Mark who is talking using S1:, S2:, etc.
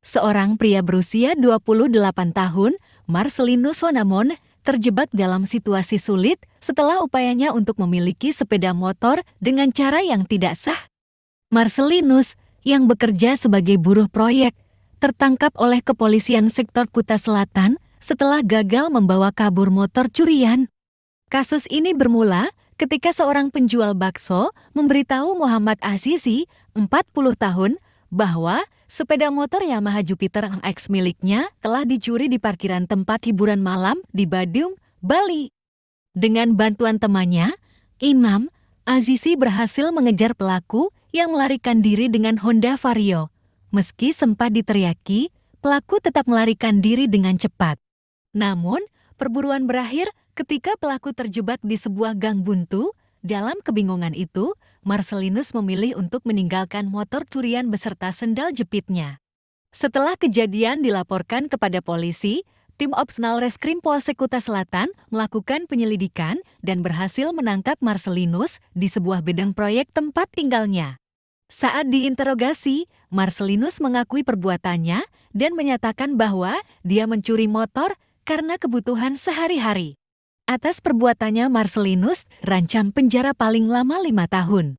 S1: Seorang pria berusia 28 tahun, Marcelinus Sonamon, terjebak dalam situasi sulit setelah upayanya untuk memiliki sepeda motor dengan cara yang tidak sah. Marcelinus, yang bekerja sebagai buruh proyek, tertangkap oleh kepolisian sektor Kuta Selatan setelah gagal membawa kabur motor curian. Kasus ini bermula ketika seorang penjual bakso memberitahu Muhammad Azizi, 40 tahun, bahwa sepeda motor Yamaha Jupiter MX miliknya telah dicuri di parkiran tempat hiburan malam di Badung, Bali. Dengan bantuan temannya, Imam, Azizi berhasil mengejar pelaku yang melarikan diri dengan Honda Vario. Meski sempat diteriaki, pelaku tetap melarikan diri dengan cepat. Namun, perburuan berakhir ketika pelaku terjebak di sebuah gang buntu. Dalam kebingungan itu, Marcelinus memilih untuk meninggalkan motor curian beserta sendal jepitnya. Setelah kejadian dilaporkan kepada polisi, tim Opsnal Reskrim Polsek Kuta Selatan melakukan penyelidikan dan berhasil menangkap Marcelinus di sebuah bidang proyek tempat tinggalnya. Saat diinterogasi, Marcelinus mengakui perbuatannya dan menyatakan bahwa dia mencuri motor karena kebutuhan sehari-hari. Atas perbuatannya, Marcelinus terancam penjara paling lama 5 tahun.